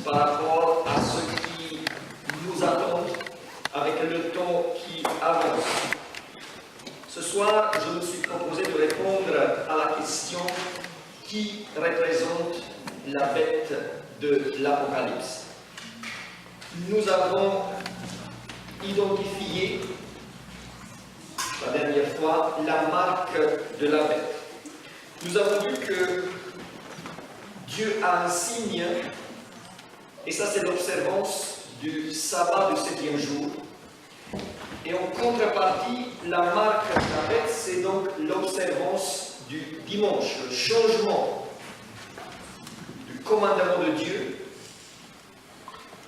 par rapport à ce qui nous attend avec le temps qui avance. Ce soir, je me suis proposé de répondre à la question qui représente la bête de l'Apocalypse. Nous avons identifié la dernière fois la marque de la bête. Nous avons vu que Dieu a un signe, et ça c'est l'observance du sabbat du 7e jour. Et en contrepartie, la marque de la bête, c'est donc l'observance du dimanche, le changement du commandement de Dieu.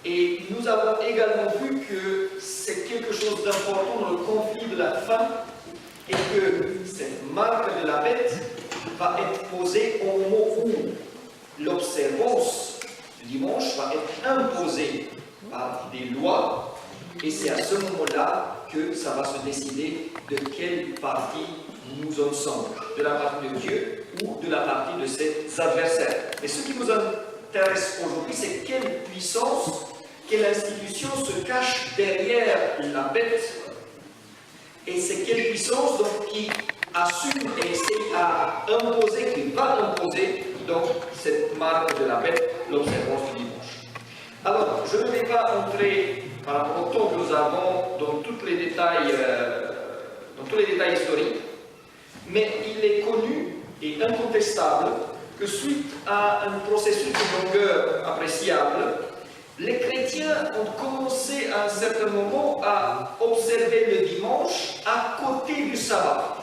Et nous avons également vu que c'est quelque chose d'important dans le conflit de la fin, et que cette marque de la bête va être posée au moment où l'observance du dimanche va être imposée par des lois, et c'est à ce moment-là que ça va se décider de quelle partie nous en sommes, de la partie de Dieu ou de la partie de ses adversaires. Et ce qui nous intéresse aujourd'hui, c'est quelle puissance, quelle institution se cache derrière la bête, et c'est quelle puissance donc, qui assume et essaie à imposer, qui va imposer donc cette marque de la bête, l'observance du dimanche. Alors, je ne vais pas entrer par rapport au temps que nous avons dans tous les détails historiques, mais il est connu et incontestable que suite à un processus de longueur appréciable, les chrétiens ont commencé à un certain moment à observer le dimanche à côté du sabbat.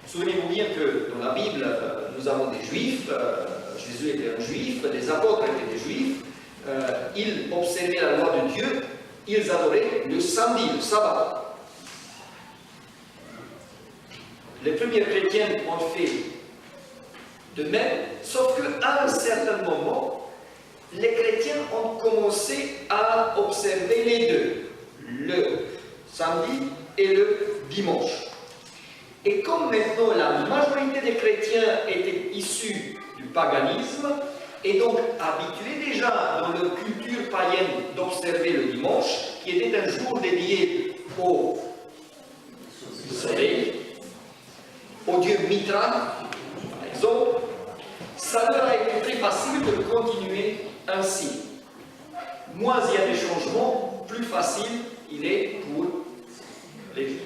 Souvenez-vous bien que dans la Bible, nous avons des juifs, Jésus était un juif, les apôtres étaient des juifs, ils observaient la loi de Dieu, ils adoraient le samedi, le sabbat. Les premiers chrétiens ont fait de même, sauf qu'à un certain moment, les chrétiens ont commencé à observer les deux, le samedi et le dimanche. Et comme maintenant la majorité des chrétiens étaient issus du paganisme, et donc habitués déjà dans leur culture païenne d'observer le dimanche, qui était un jour dédié au soleil, au dieu Mitra, par exemple, ça leur a été très facile de continuer ainsi. Moins il y a des changements, plus facile il est pour les juifs.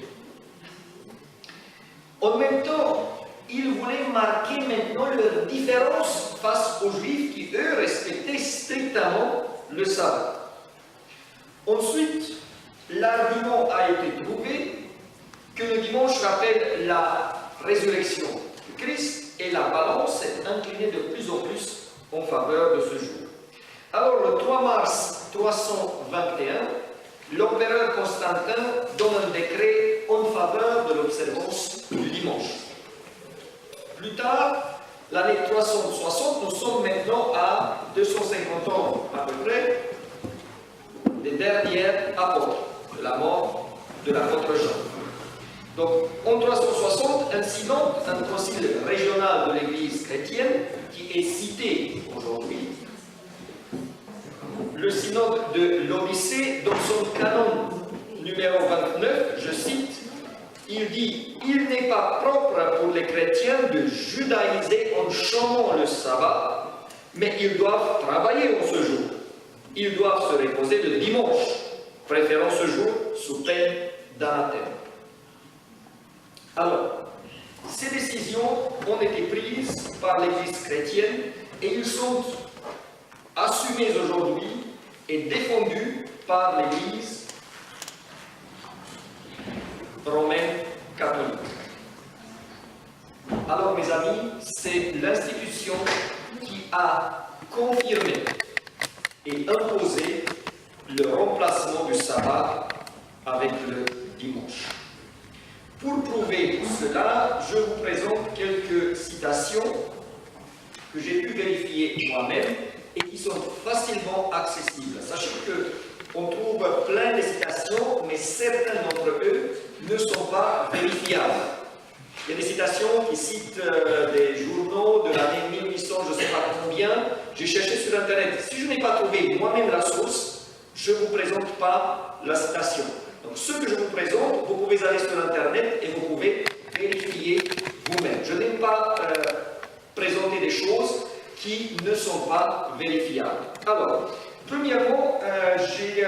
En même temps, ils voulaient marquer maintenant leur différence face aux juifs qui, eux, respectaient strictement le sabbat. Ensuite, l'argument a été trouvé que le dimanche rappelle la résurrection de Christ et la balance s'est inclinée de plus en plus en faveur de ce jour. Alors, le 3 mars 321, l'empereur Constantin donne un décret en faveur de l'observance du dimanche. Plus tard, l'année 360, nous sommes maintenant à 250 ans à peu près des derniers apôtres, de la mort de l'apôtre Jean. Donc, en 360, un synode, un concile régional de l'Église chrétienne, qui est cité aujourd'hui, le synode de l'Odyssée, dans son canon numéro 29, je cite, il dit « Il n'est pas propre pour les chrétiens de judaïser en chômant le sabbat, mais ils doivent travailler en ce jour. Ils doivent se reposer le dimanche, préférant ce jour sous peine d'anathème. » Alors, ces décisions ont été prises par l'Église chrétienne et ils sont assumés aujourd'hui et défendus par l'Église romaine catholique. Alors, mes amis, c'est l'institution qui a confirmé et imposé le remplacement du sabbat avec le dimanche. Pour prouver cela, je vous présente quelques citations que j'ai pu vérifier moi-même et qui sont facilement accessibles. Sachez qu'on trouve plein de citations, mais certains d'entre eux ne sont pas vérifiables. Il y a des citations qui citent des journaux de l'année 1800, je ne sais pas combien. j'ai cherché sur Internet. Si je n'ai pas trouvé moi-même la source, je ne vous présente pas la citation. Donc ce que je vous présente, vous pouvez aller sur Internet et vous pouvez vérifier vous-même. Je n'aime pas présenter des choses qui ne sont pas vérifiables. Alors, premièrement, j'ai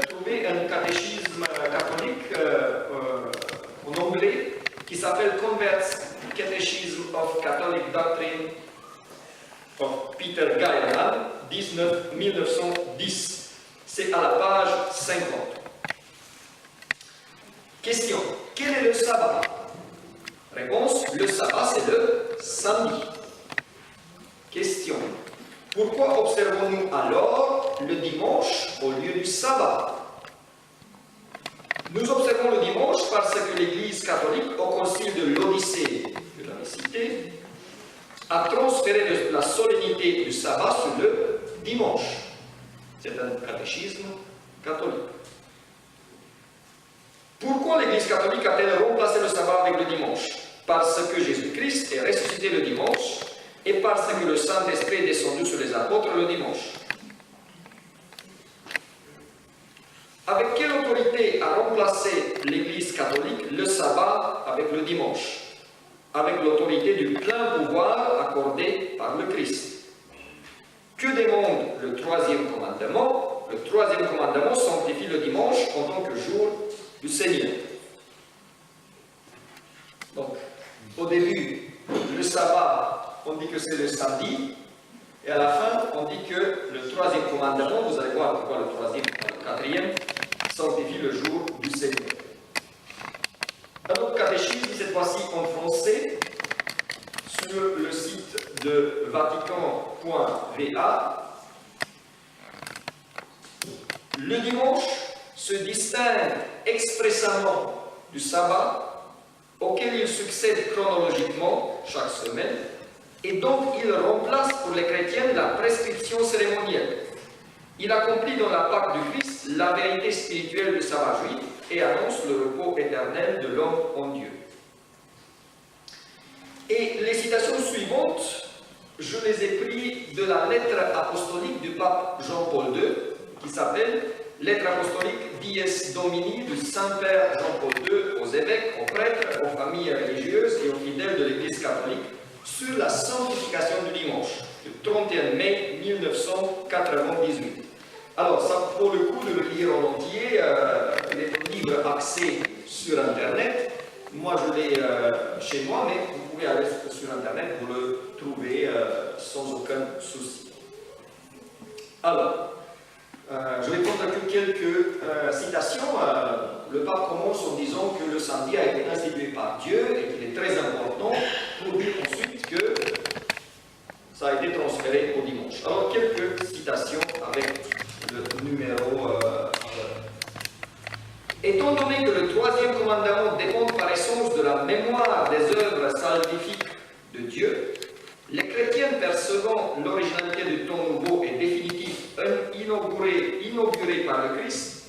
trouvé un catéchisme catholique en anglais qui s'appelle Convert's Catechism of Catholic Doctrine of Peter Guyman, 1910. C'est à la page 50. Question. Quel est le sabbat? Réponse. Le sabbat, c'est le samedi. Question. Pourquoi observons-nous alors le dimanche au lieu du sabbat? Nous observons le dimanche parce que l'Église catholique, au concile de l'Odyssée, que j'avais cité, a transféré la solennité du sabbat sur le dimanche. C'est un catéchisme catholique. Pourquoi l'Église catholique a-t-elle remplacé le sabbat avec le dimanche? Parce que Jésus-Christ est ressuscité le dimanche et parce que le Saint-Esprit est descendu sur les apôtres le dimanche. Avec quelle autorité a remplacé l'Église catholique le sabbat avec le dimanche? Avec l'autorité du plein pouvoir accordé par le Christ. Que demande le troisième commandement? Le troisième commandement sanctifie le dimanche en tant que jour du Seigneur. Donc, au début, le sabbat, on dit que c'est le samedi, et à la fin, on dit que le troisième commandement, vous allez voir pourquoi le troisième, le quatrième, sanctifie le jour du Seigneur. Un autre catéchisme, cette fois-ci en français, sur le site de vatican.va. Le dimanche se distingue expressément du sabbat, auquel il succède chronologiquement chaque semaine, et donc il remplace pour les chrétiens la prescription cérémonielle. Il accomplit dans la Pâque du Christ la vérité spirituelle du sabbat juif et annonce le repos éternel de l'homme en Dieu. Et les citations suivantes, je les ai prises de la lettre apostolique du pape Jean-Paul II, qui s'appelle Lettre apostolique Dies Domini du Saint-Père Jean-Paul II aux évêques, aux prêtres, aux familles religieuses et aux fidèles de l'Église catholique sur la sanctification du dimanche, le 31 mai 1998. Alors, ça vaut le coup de le lire en entier, les livres axés sur Internet. Moi, je l'ai chez moi, mais vous pouvez aller sur Internet, vous le trouvez sans aucun souci. Alors, je vais prendre quelques citations. Le pape commence en disant que le samedi a été institué par Dieu et qu'il est très important pour dire ensuite que ça a été transféré au dimanche. Alors, quelques citations avec le numéro. Étant donné que le troisième commandement dépend par essence de la mémoire des œuvres salvifiques de Dieu, les chrétiens percevant l'originalité du temps nouveau et définitif inauguré par le Christ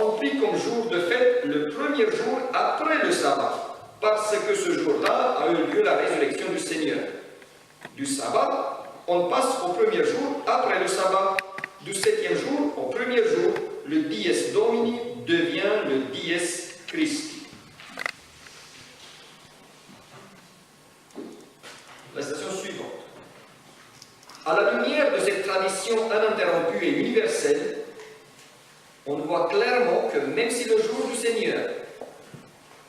ont pris comme jour de fête le premier jour après le sabbat, parce que ce jour-là a eu lieu la résurrection du Seigneur. Du sabbat, on passe au premier jour après le sabbat. Du septième jour au premier jour, le Dies Domini devient le Dies Christi. La citation suivante. À la lumière de cette tradition ininterrompue et universelle, on voit clairement que même si le jour du Seigneur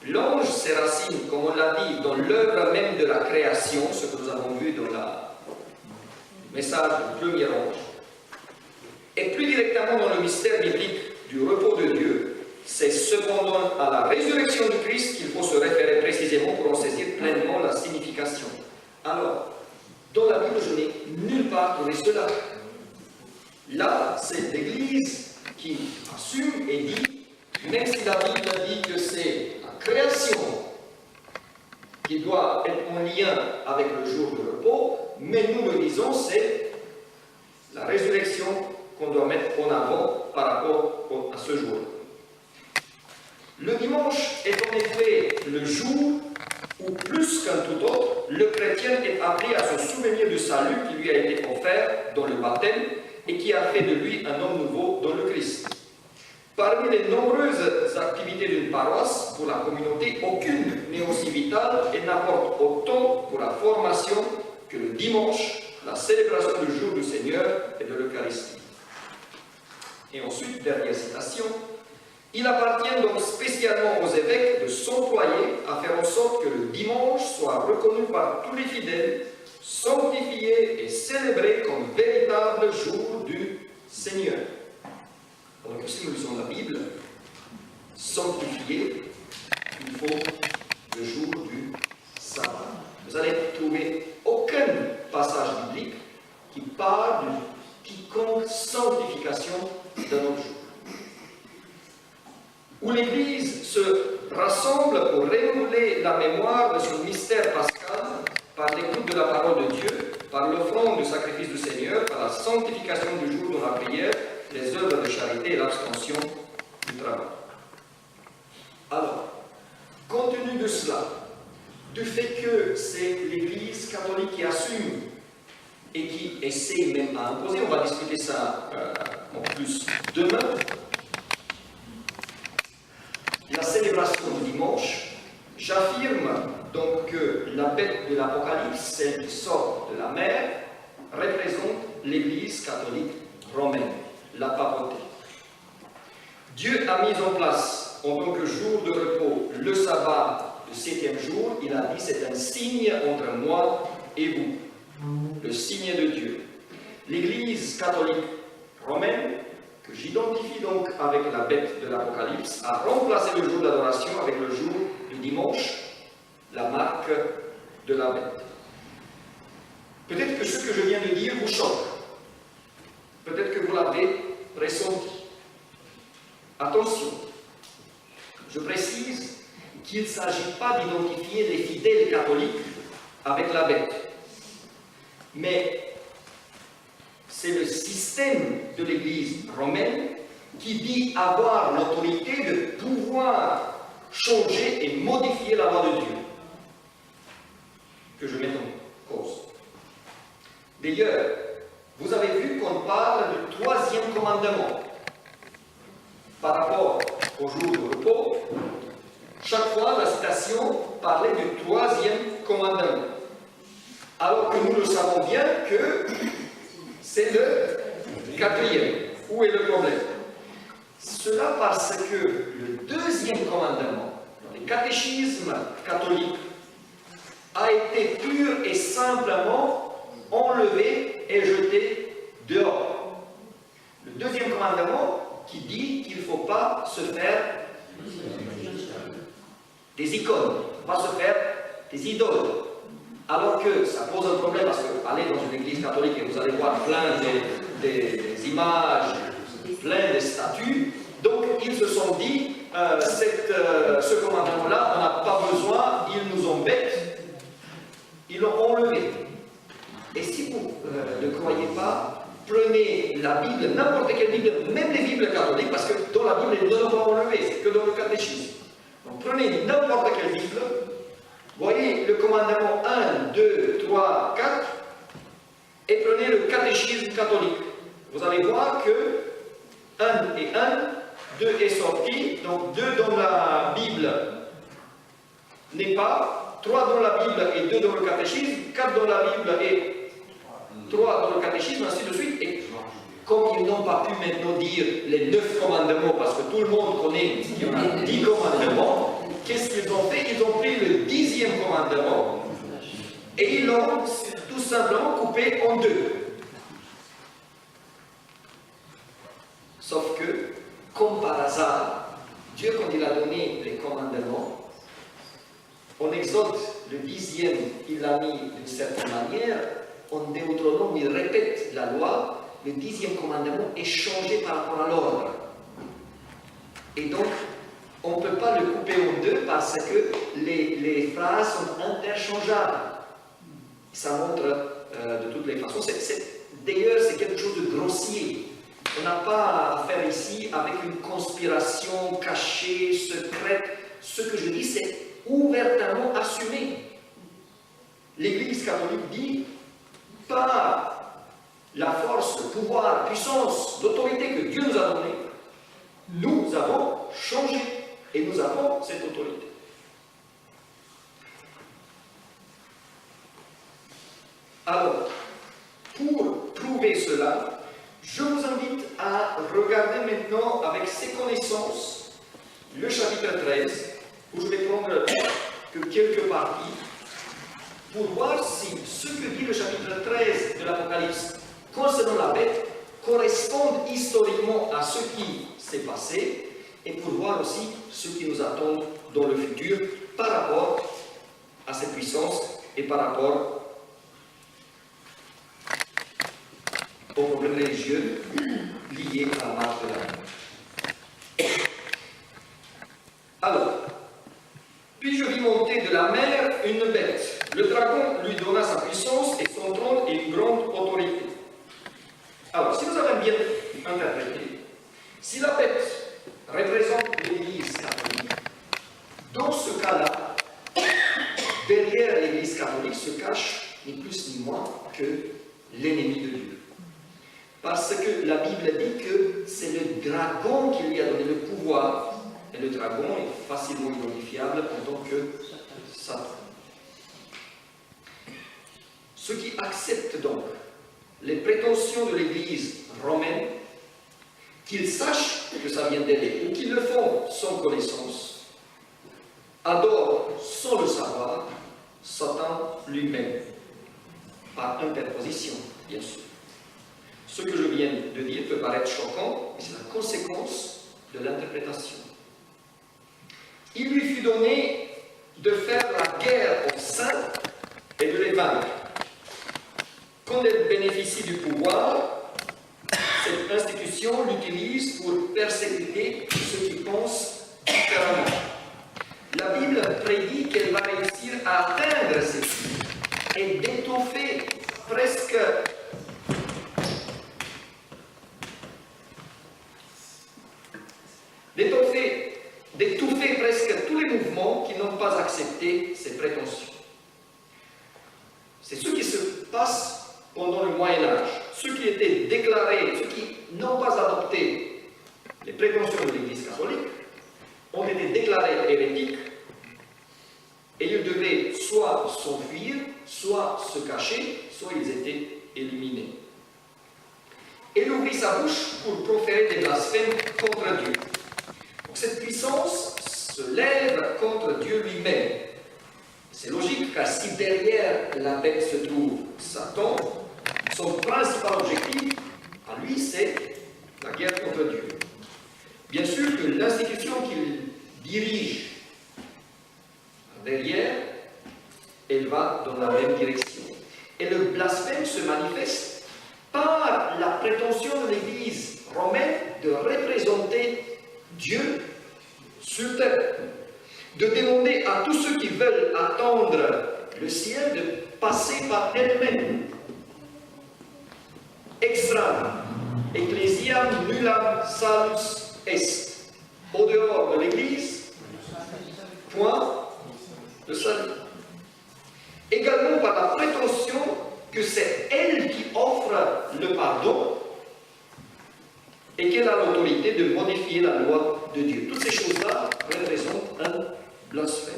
plonge ses racines, comme on l'a dit, dans l'œuvre même de la création, ce que nous avons vu dans le message du premier ange, et plus directement dans le mystère biblique du repos de Dieu, c'est cependant à la résurrection du Christ qu'il faut se référer précisément pour en saisir pleinement la signification. Alors, dans la Bible, je n'ai nulle part trouvé cela. Là, c'est l'Église qui assume et dit, même si la Bible dit que c'est la création qui doit être en lien avec le jour de repos, mais nous le disons, c'est la résurrection qu'on doit mettre en avant par rapport à ce jour. Le dimanche est en effet le jour ou plus qu'un tout autre, le chrétien est appelé à se souvenir du salut qui lui a été offert dans le baptême et qui a fait de lui un homme nouveau dans le Christ. Parmi les nombreuses activités d'une paroisse pour la communauté, aucune n'est aussi vitale et n'apporte autant pour la formation que le dimanche, la célébration du jour du Seigneur et de l'Eucharistie. Et ensuite, dernière citation, il appartient donc spécialement aux évêques de s'employer à faire en sorte que le dimanche soit reconnu par tous les fidèles, sanctifié et célébré comme véritable jour du Seigneur. Alors que si nous lisons la Bible, sanctifié, il faut le jour du sabbat. Vous allez trouver aucun passage biblique qui parle d'une quiconque sanctification de notre jour. Où l'Église se rassemble pour renouveler la mémoire de son mystère pascal par l'écoute de la parole de Dieu, par l'offrande du sacrifice du Seigneur, par la sanctification du jour dans la prière, les œuvres de charité et l'abstention du travail. Alors, compte tenu de cela, du fait que c'est l'Église catholique qui assume et qui essaie même à imposer, on va discuter ça en plus demain, la célébration du dimanche, j'affirme donc que la bête de l'Apocalypse, celle qui sort de la mer, représente l'Église catholique romaine, la papauté. Dieu a mis en place en tant que jour de repos le sabbat, le 7e jour. Il a dit c'est un signe entre moi et vous, le signe de Dieu. L'Église catholique romaine, que j'identifie donc avec la bête de l'Apocalypse, a remplacé le jour d'adoration avec le jour du dimanche, la marque de la bête. Peut-être que ce que je viens de dire vous choque. Peut-être que vous l'avez pressenti. Attention, je précise qu'il ne s'agit pas d'identifier les fidèles catholiques avec la bête, mais c'est le système de l'Église romaine qui dit avoir l'autorité de pouvoir changer et modifier la loi de Dieu, que je mets en cause. D'ailleurs, vous avez vu qu'on parle du 3e commandement. Par rapport au jour de repos, chaque fois la citation parlait du 3e commandement. Alors que nous le savons bien que c'est le 4e. Où est le problème? Cela parce que le 2e commandement, dans les catéchismes catholiques, a été pur et simplement enlevé et jeté dehors. Le 2e commandement qui dit qu'il ne faut pas se faire des icônes, il ne faut pas se faire des idoles. Alors que ça pose un problème, parce que allez dans une église catholique et vous allez voir plein des images, plein de statues. Donc ils se sont dit, ce commandement-là, on n'a pas besoin, ils nous embêtent, ils l'ont enlevé. Et si vous ne croyez pas, prenez la Bible, n'importe quelle Bible, même les Bibles catholiques, parce que dans la Bible, ils ne l'ont pas enlevé, c'est que dans le catéchisme. Donc prenez n'importe quelle Bible, voyez le commandement 1, 2, 3, 4, et prenez le catéchisme catholique. Vous allez voir que 1 et 1, 2 est sorti, donc 2 dans la Bible n'est pas, 3 dans la Bible et 2 dans le catéchisme, 4 dans la Bible et 3 dans le catéchisme, ainsi de suite. Et comme ils n'ont pas pu maintenant dire les 9 commandements, parce que tout le monde connaît qu'il y en a 10 commandements, qu'est-ce qu'ils ont fait? Ils ont pris le 10e commandement et ils l'ont tout simplement coupé en 2. Sauf que, comme par hasard, Dieu, quand il a donné les commandements, en Exode, le 10e, il l'a mis d'une certaine manière. En Deutéronome, il répète la loi, le 10e commandement est changé par rapport à l'ordre. Et donc, on ne peut pas le couper en 2 parce que les phrases sont interchangeables. Ça montre de toutes les façons. D'ailleurs, c'est quelque chose de grossier. On n'a pas à faire ici avec une conspiration cachée, secrète. Ce que je dis, c'est ouvertement assumée. L'Église catholique dit, par la force, le pouvoir, la puissance, l'autorité que Dieu nous a donnée, nous avons changé et nous avons cette autorité. Alors, pour prouver cela, je vous invite à regarder maintenant avec ces connaissances le chapitre 13, où je vais prendre que quelques parties, pour voir si ce que dit le chapitre 13 de l'Apocalypse concernant la bête correspond historiquement à ce qui s'est passé, et pour voir aussi ce qui nous attend dans le futur par rapport à cette puissance et par rapport aux problèmes religieux liés à la marche de la mer. Alors, puis je vis monter de la mer une bête. Le dragon lui donna sa puissance et son trône et une grande autorité. Alors, si vous avez bien interprété, si la bête représente l'Église catholique, dans ce cas-là, derrière l'Église catholique se cache ni plus ni moins que l'ennemi de Dieu. Parce que la Bible dit que c'est le dragon qui lui a donné le pouvoir, et le dragon est facilement identifiable en tant que Satan. Ceux qui acceptent donc les prétentions de l'Église romaine, qu'ils sachent que ça vient d'elle ou qu'ils le font sans connaissance, adorent sans le savoir Satan lui-même, par interposition, bien sûr. Ce que je viens de dire peut paraître choquant, mais c'est la conséquence de l'interprétation. Il lui fut donné de faire la guerre aux saints et de les vaincre. Quand elle bénéficie du pouvoir, cette institution l'utilise pour persécuter ceux qui pensent différemment. La Bible prédit qu'elle va réussir à atteindre ces buts et d'étoffer presque d'étouffer presque tous les mouvements qui n'ont pas accepté ces prétentions. C'est ce qui se passe pendant le Moyen-Âge. Ceux qui étaient déclarés, ceux qui n'ont pas adopté les prétentions de l'Église catholique, ont été déclarés hérétiques et ils devaient soit s'enfuir, soit se cacher, soit ils étaient éliminés. Elle ouvrit sa bouche pour proférer des blasphèmes contre Dieu. Donc, cette puissance se lève contre Dieu lui-même. C'est logique, car si derrière la bête se trouve Satan, son principal objectif, à lui, c'est la guerre contre Dieu. Bien sûr que l'institution qu'il dirige derrière, elle va dans la même direction. Et le blasphème se manifeste par la prétention de l'Église romaine de représenter Dieu sur terre, de demander à tous ceux qui veulent attendre le ciel de passer par elle-même. Extra, ecclesiam nullam salus est. Au dehors de l'Église, point de salut. Également par la prétention que c'est elle qui offre le pardon et qu'elle a l'autorité de modifier la loi de Dieu. Toutes ces choses-là représentent un blasphème.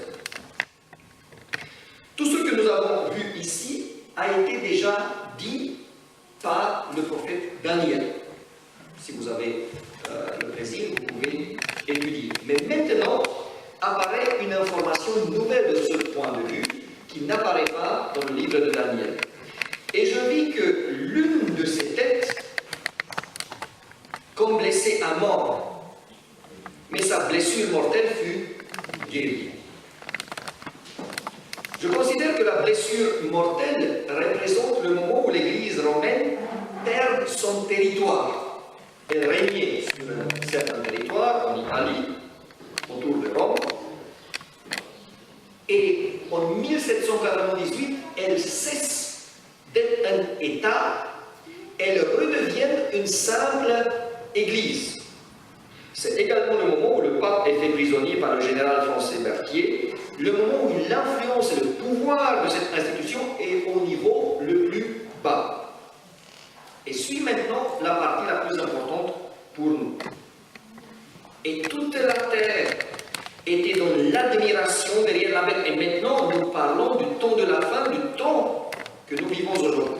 Tout ce que nous avons vu ici a été déjà dit par le prophète Daniel. Si vous avez le plaisir, vous pouvez étudier. Mais maintenant, apparaît une information nouvelle de ce point de vue qui n'apparaît pas dans le livre de Daniel. Et je vis que l'une de ces têtes, comme blessée à mort, mais sa blessure mortelle fut guérie. Je considère que la blessure mortelle représente le moment où l'Église romaine perd son territoire. Elle régnait sur un certain territoire, en Italie, autour de Rome, et en 1798, elle cesse d'être un État, elle redevient une simple Église. C'est également le moment où le pape est fait prisonnier par le général français Berthier le moment où l'influence et le pouvoir de cette institution est au niveau le plus bas. Et suit maintenant la partie la plus importante pour nous. Et toute la terre était dans l'admiration derrière la bête. Et maintenant, nous parlons du temps de la fin, du temps que nous vivons aujourd'hui.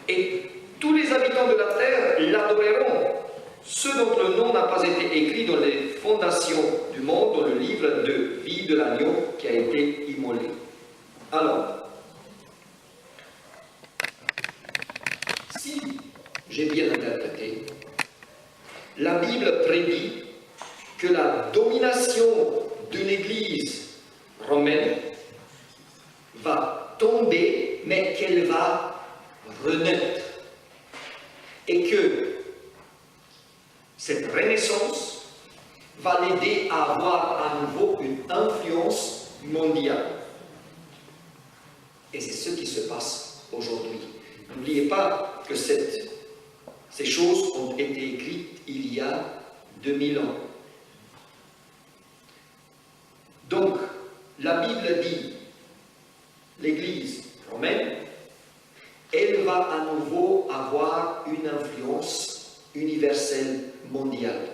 Et tous les habitants de la terre l'adoreront, ceux dont le nom n'a pas été écrit dans les fondations du monde, dans le livre de vie de l'agneau qui a été immolé. Alors, si j'ai bien interprété, la Bible prédit que la domination de l'Église romaine va tomber, mais qu'elle va renaître. Et que cette renaissance va l'aider à avoir à nouveau une influence mondiale. Et c'est ce qui se passe aujourd'hui. N'oubliez pas que ces choses ont été écrites il y a 2000 ans. Donc, la Bible dit, l'Église romaine, elle va à nouveau avoir une influence universelle mondiale.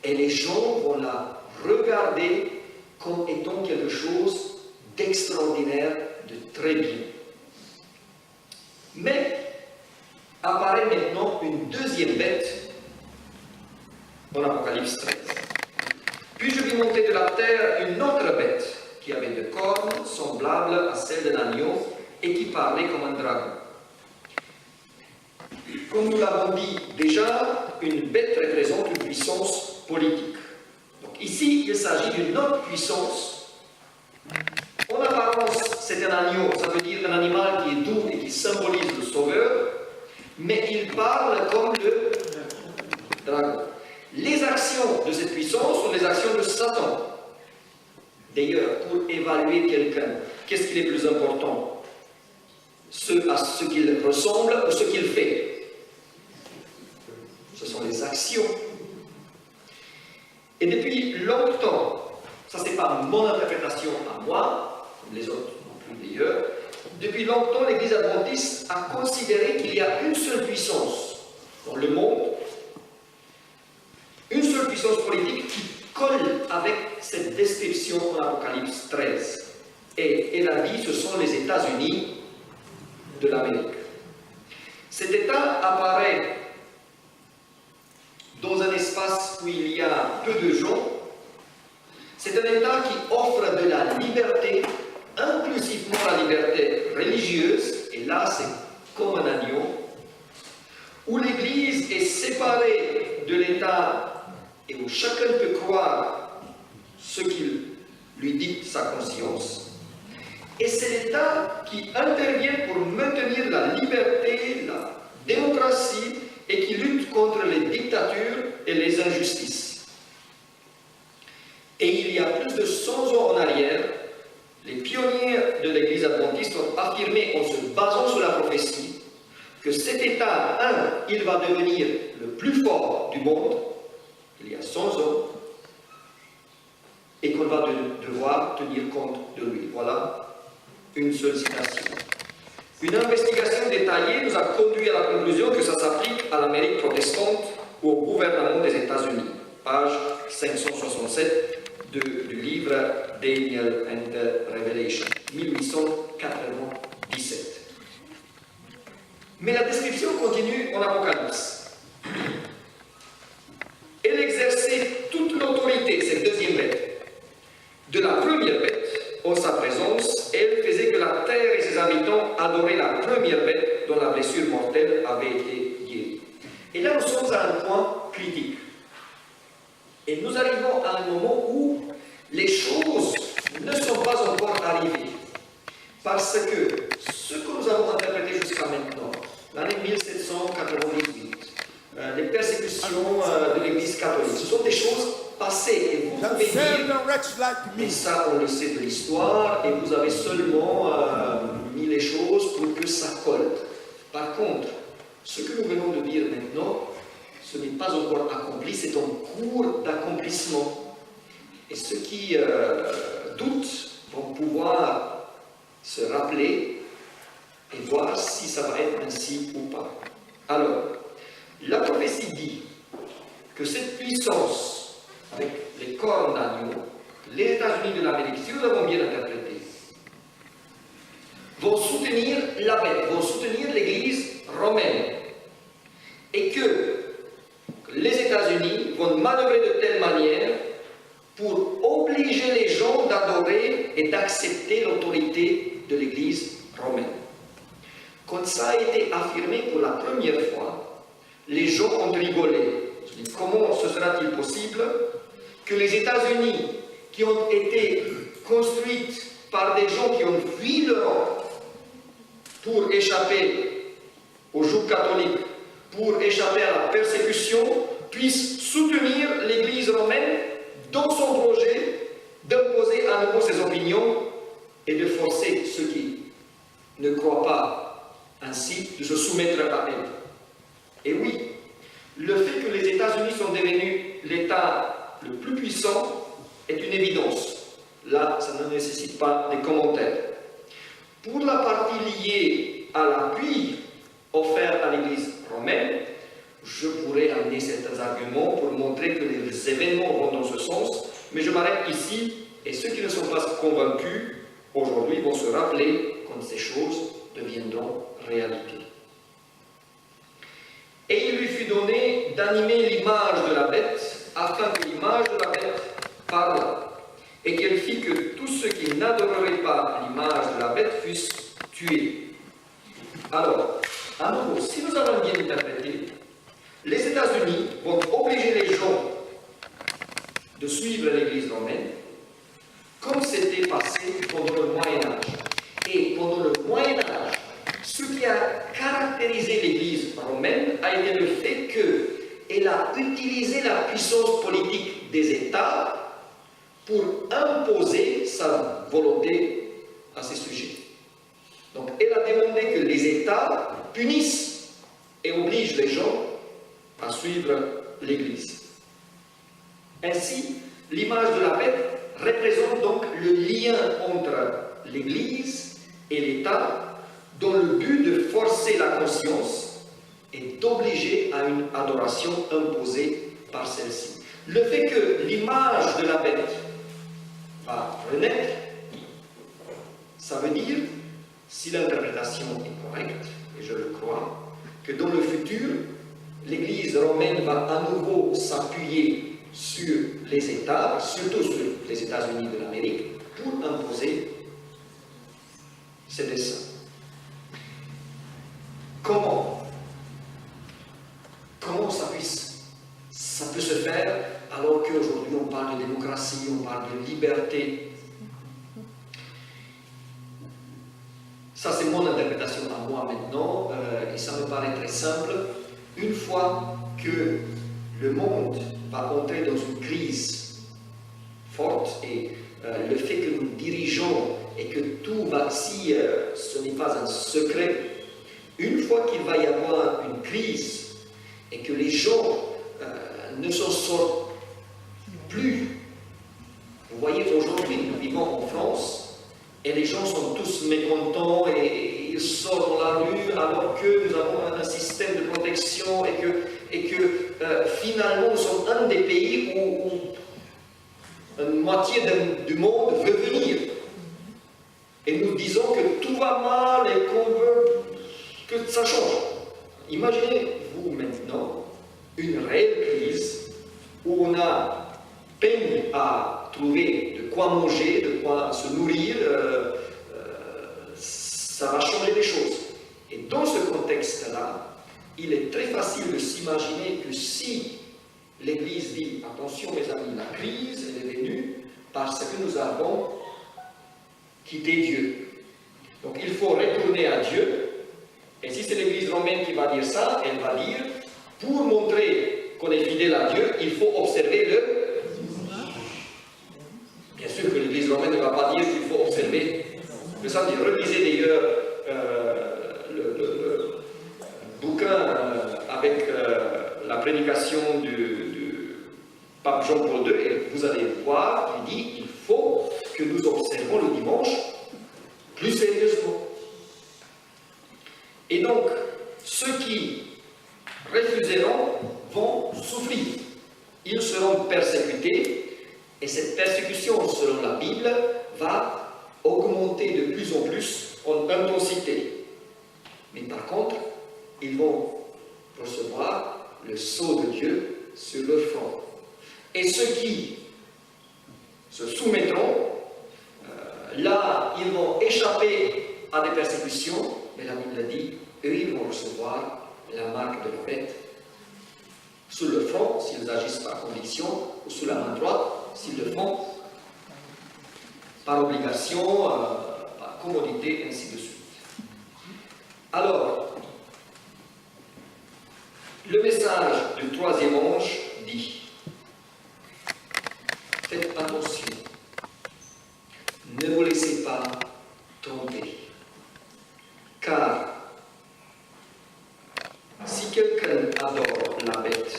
Et les gens vont la regarder comme étant quelque chose d'extraordinaire, de très bien. Mais apparaît maintenant une deuxième bête dans l'Apocalypse 13. Puis je vis monter de la terre une autre bête qui avait deux cornes semblables à celles d'un agneau et qui parlait comme un dragon. Comme nous l'avons dit déjà, une bête représente une puissance politique. Donc ici, il s'agit d'une autre puissance. En apparence, c'est un agneau, ça veut dire un animal qui est doux et qui symbolise le sauveur, mais il parle comme le dragon. Les actions de cette puissance sont les actions de Satan. D'ailleurs, pour évaluer quelqu'un, qu'est-ce qui est le plus important? À ce qu'il ressemble ou ce qu'il fait? Ce sont les actions. Et depuis longtemps, ça c'est pas mon interprétation à moi, comme les autres non plus d'ailleurs, depuis longtemps l'Église adventiste a considéré qu'il y a une seule puissance dans le monde, une seule puissance politique qui colle avec cette description en Apocalypse 13. Et elle a dit, ce sont les États-Unis de l'Amérique. Cet État apparaît dans un espace où il y a peu de gens. C'est un État qui offre de la liberté, inclusivement la liberté religieuse, et là c'est comme un agneau, où l'Église est séparée de l'État et où chacun peut croire ce qu'il lui dicte sa conscience. Et c'est l'État qui intervient pour maintenir la liberté, la démocratie, et qui lutte contre les dictatures et les injustices. Et il y a plus de 100 ans en arrière, les pionniers de l'Église adventiste ont affirmé, en se basant sur la prophétie, que cet État, il va devenir le plus fort du monde, il y a 100 ans, et qu'on va devoir tenir compte de lui. Voilà une seule citation. Une investigation détaillée nous a conduit à la conclusion que ça s'applique à l'Amérique protestante ou au gouvernement des États-Unis. Page 567 du livre Daniel and the Revelation, 1897. Mais la description continue en Apocalypse. Elle exerçait toute l'autorité, cette deuxième bête, de la première bête. En sa présence, elle faisait que la terre et ses habitants adoraient la première bête dont la blessure mortelle avait été guérie. Et là, nous sommes à un point critique. Et nous arrivons à un moment où les choses ne sont pas encore arrivées. Parce que ce que nous avons interprété jusqu'à maintenant, l'année 1798, les persécutions de l'Église catholique, ce sont des choses passées. Et vous pouvez dire, et ça on le sait de l'histoire, et vous avez seulement mis les choses pour que ça colle. Par contre, ce que nous venons de dire maintenant, ce n'est pas encore accompli, c'est en cours d'accomplissement. Et ceux qui doutent vont pouvoir se rappeler et voir si ça va être ainsi ou pas. Alors, la prophétie dit que cette puissance, avec les cornes d'agneau, les États-Unis de l'Amérique, si nous avons bien interprété, vont soutenir la bête, vont soutenir l'Église romaine. Et que les États-Unis vont manœuvrer de telle manière pour obliger les gens d'adorer et d'accepter l'autorité de l'Église romaine. Quand ça a été affirmé pour la première fois, les gens ont rigolé. Comment ce sera-t-il possible que les États-Unis, qui ont été construites par des gens qui ont fui l'Europe pour échapper au joug catholique, pour échapper à la persécution, puissent soutenir l'Église romaine dans son projet d'imposer à nouveau ses opinions et de forcer ceux qui ne croient pas ainsi de se soumettre à elle. Et oui, le fait que les États-Unis sont devenus l'État le plus puissant est une évidence. Là, ça ne nécessite pas de commentaires. Pour la partie liée à l'appui offert à l'Église romaine, je pourrais amener certains arguments pour montrer que les événements vont dans ce sens, mais je m'arrête ici, et ceux qui ne sont pas convaincus aujourd'hui vont se rappeler quand ces choses deviendront réalité. Et il lui fut donné d'animer l'image de la bête, afin que l'image de la bête parle, et qu'elle fit que tous ceux qui n'adoreraient pas l'image de la bête fussent tués. Alors, à nouveau, si nous avons bien interprété, les États-Unis vont obliger les gens de suivre l'Église romaine, comme c'était passé pendant le Moyen-Âge. Et pendant le Moyen-Âge, ce qui a caractérisé l'Église romaine a été le fait qu'elle a utilisé la puissance politique des États pour imposer sa volonté à ces sujets. Donc, elle a demandé que les États punissent et obligent les gens à suivre l'Église. Ainsi, l'image de la bête représente donc le lien entre l'Église et l'État dans le but de forcer la conscience et d'obliger à une adoration imposée par celle-ci. Le fait que l'image de la bête va renaître, ça veut dire, si l'interprétation est correcte, et je le crois, que dans le futur, l'Église romaine va à nouveau s'appuyer sur les États, surtout sur les États-Unis de l'Amérique, pour imposer ses desseins. Comment ça peut se faire alors qu'aujourd'hui on parle de démocratie, on parle de liberté? Ça, c'est mon interprétation à moi maintenant, et ça me paraît très simple. Une fois que le monde va entrer dans une crise forte, et le fait que nous dirigeons et que tout va, si ce n'est pas un secret, une fois qu'il va y avoir une crise et que les gens ne s'en sortent plus, vous voyez, aujourd'hui, nous vivons en France, et les gens sont tous mécontents et ils sortent dans la rue alors que nous avons un système de protection et que finalement nous sommes un des pays où une moitié du monde veut venir. Et nous disons que tout va mal et qu'on veut que ça change. Imaginez-vous maintenant une réelle crise où on a peine à trouver de quoi manger, de quoi se nourrir, ça va changer les choses. Et dans ce contexte-là, il est très facile de s'imaginer que si l'Église dit « Attention mes amis, la crise elle est venue parce que nous avons quitté Dieu. Donc il faut retourner à Dieu. » Et si c'est l'Église romaine qui va dire ça, elle va dire « Pour montrer qu'on est fidèle à Dieu, il faut observer le... » Bien sûr que l'Église romaine ne va pas dire qu'il faut observer le samedi. Relisez d'ailleurs le bouquin avec la prédication Pape Jean-Paul II, et vous allez voir, il dit il faut que nous observons le dimanche plus sérieusement. Et donc, ceux qui refuseront vont souffrir. Ils seront persécutés, et cette persécution, selon la Bible, va augmenter de plus en plus en intensité. Mais par contre, ils vont recevoir le sceau de Dieu sur leur front. Et ceux qui se soumettront, là, ils vont échapper à des persécutions, mais la Bible dit, eux, ils vont recevoir la marque de la bête sur le front, s'ils agissent par conviction, ou sur la main droite, s'ils le font par obligation, par commodité, ainsi de suite. Alors, le message du troisième ange dit, faites attention, ne vous laissez pas tromper, car si quelqu'un adore la bête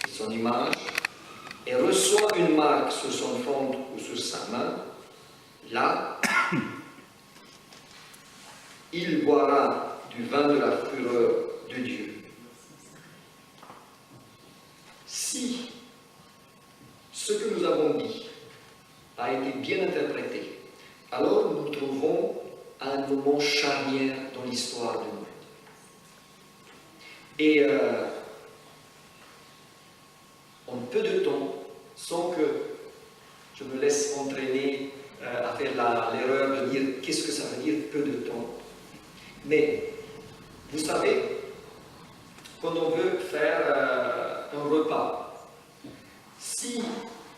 et son image et reçoit une marque sur son front ou sur sa main, là, il boira du vin de la fureur de Dieu. Si ce que nous avons dit a été bien interprété, alors nous nous trouvons à un moment charnière dans l'histoire du monde. Et en peu de temps, sans que je me laisse entraîner à faire l'erreur de dire qu'est-ce que ça veut dire peu de temps. Mais vous savez, quand on veut faire un repas, si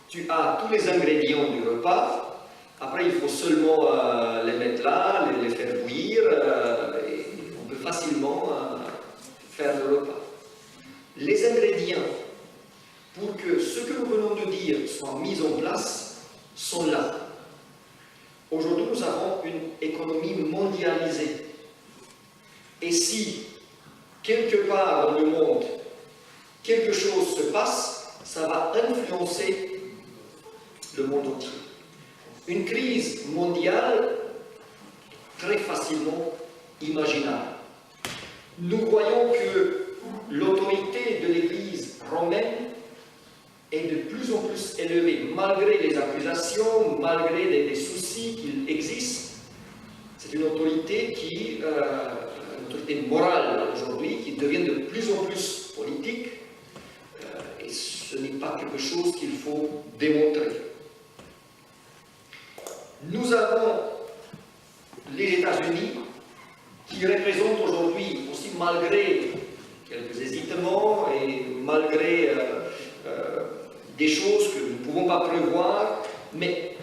tu as tous les ingrédients du repas, après il faut seulement les mettre là, les faire bouillir, et on peut facilement faire le repas. Les ingrédients pour que ce que nous venons de dire soit mis en place sont là. Aujourd'hui, nous avons une économie mondialisée. Et si, quelque part dans le monde, quelque chose se passe, ça va influencer le monde entier. Une crise mondiale est très facilement imaginable. Nous voyons que l'autorité de l'Église romaine est de plus en plus élevée, malgré les accusations, malgré des soucis qu'il existe. C'est une autorité qui, une autorité morale aujourd'hui, qui devient de plus en plus politique, et ce n'est pas quelque chose qu'il faut démontrer. Nous avons les États-Unis qui représentent aujourd'hui, aussi malgré quelques hésitements et malgré des choses que nous ne pouvons pas prévoir, mais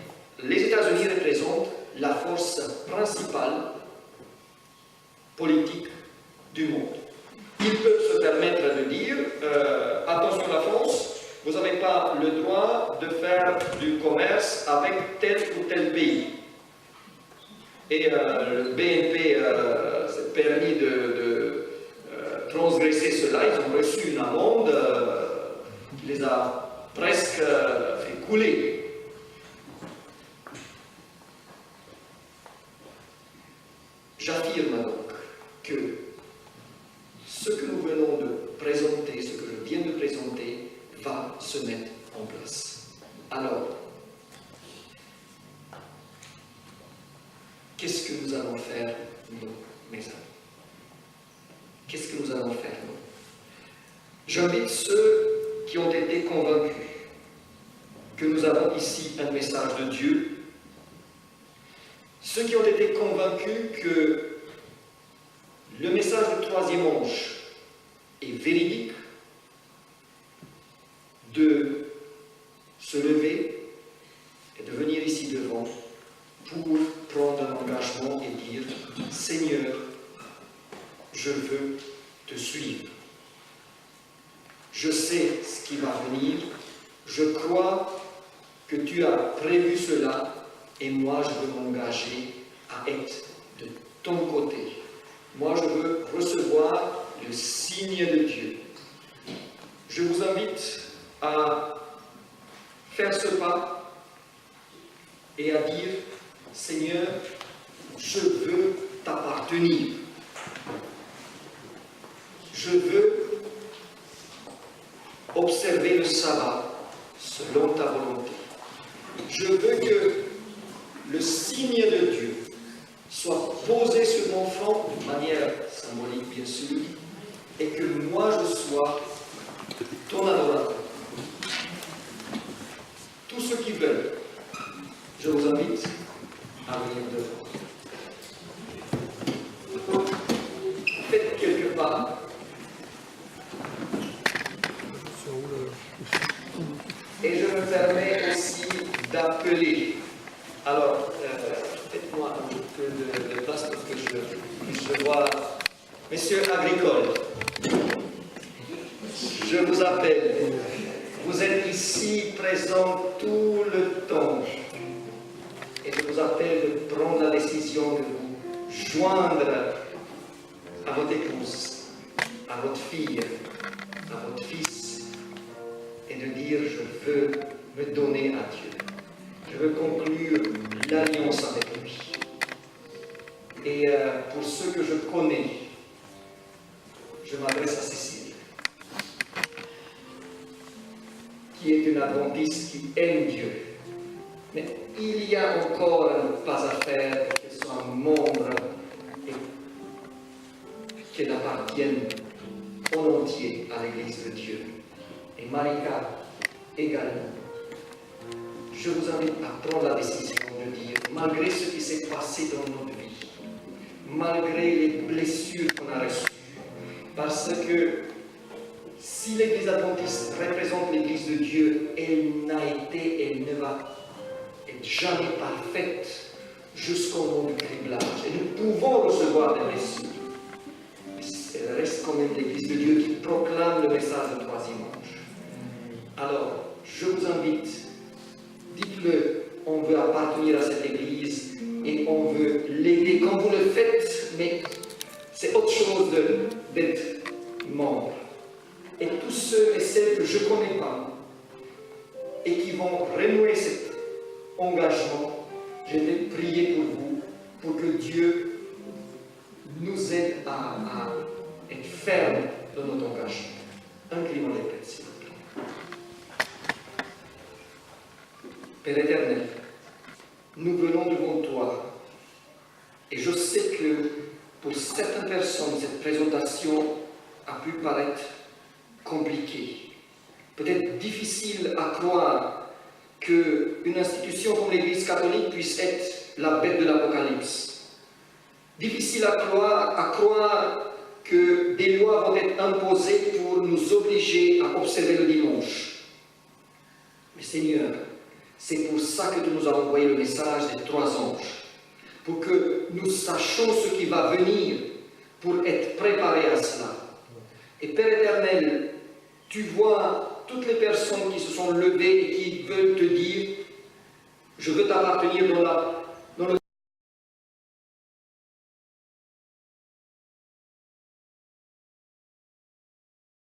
les États-Unis représentent la force principale politique du monde. Ils peuvent se permettre de dire attention la France, vous n'avez pas le droit de faire du commerce avec tel ou tel pays. Et le BNP s'est permis de transgresser cela, ils ont reçu une amende qui les a presque fait couler. J'affirme donc que ce que nous venons de présenter, ce que je viens de présenter, va se mettre en place. Alors, qu'est-ce que nous allons faire, nous, mes amis? Qu'est-ce que nous allons faire, nous? J'invite ceux qui ont été convaincus que nous avons ici un message de Dieu, ceux qui ont été convaincus que le message du troisième ange est véridique, de se lever et de venir ici devant pour prendre un engagement et dire « Seigneur, je veux te suivre. Je sais ce qui va venir. Je crois que tu as prévu cela et moi je veux m'engager à être de ton côté. Moi je veux recevoir le signe de Dieu. » Je vous invite à faire ce pas et à dire, Seigneur, je veux t'appartenir. Je veux observer le sabbat selon ta volonté. Je veux que le signe de Dieu soit posé sur mon front de manière symbolique, bien sûr, et que moi je sois ton adorateur. Tous ceux qui veulent, je vous invite à venir devant. Faites quelques pas. Et je me permets aussi d'appeler. Alors, faites-moi un peu de place pour que je vois. Messieurs agricoles, je vous appelle. Vous êtes ici présents tout le temps. Et je vous appelle de prendre la décision de vous joindre à votre épouse, à votre fille, à votre fils, et de dire, je veux me donner à Dieu. Je veux conclure l'alliance avec lui. Et pour ceux que je connais, je m'adresse à Cécile, qui est une adventiste qui aime Dieu. Mais il y a encore un pas à faire pour qu'elle soit membre et qu'elle appartienne en entier à l'Église de Dieu. Et Marika également. Je vous invite à prendre la décision de dire, malgré ce qui s'est passé dans notre vie, malgré les blessures qu'on a reçues, parce que si l'Église adventiste représente l'Église de Dieu, elle n'a été, elle ne va être jamais parfaite jusqu'au moment du criblage. Et nous pouvons recevoir des blessures. Mais elle reste quand même l'Église de Dieu qui proclame le message du troisième ange. Alors, je vous invite, dites-le, on veut appartenir à cette Église et on veut l'aider quand vous le faites, mais c'est autre chose d'être membre. Et tous ceux et celles que je ne connais pas et qui vont renouer cet engagement, je vais prier pour vous, pour que Dieu nous aide à être ferme dans notre engagement. Inclinons les têtes, s'il vous plaît. Père éternel, nous venons devant toi et je sais que pour certaines personnes, cette présentation a pu paraître compliquée, peut-être difficile à croire qu'une institution comme l'Église catholique puisse être la bête de l'Apocalypse. Difficile à croire que des lois vont être imposées pour nous obliger à observer le dimanche. Mais Seigneur, c'est pour ça que tu nous as envoyé le message des trois anges, pour que nous sachions ce qui va venir, pour être préparés à cela. Et Père éternel, tu vois toutes les personnes qui se sont levées et qui veulent te dire, je veux t'appartenir dans la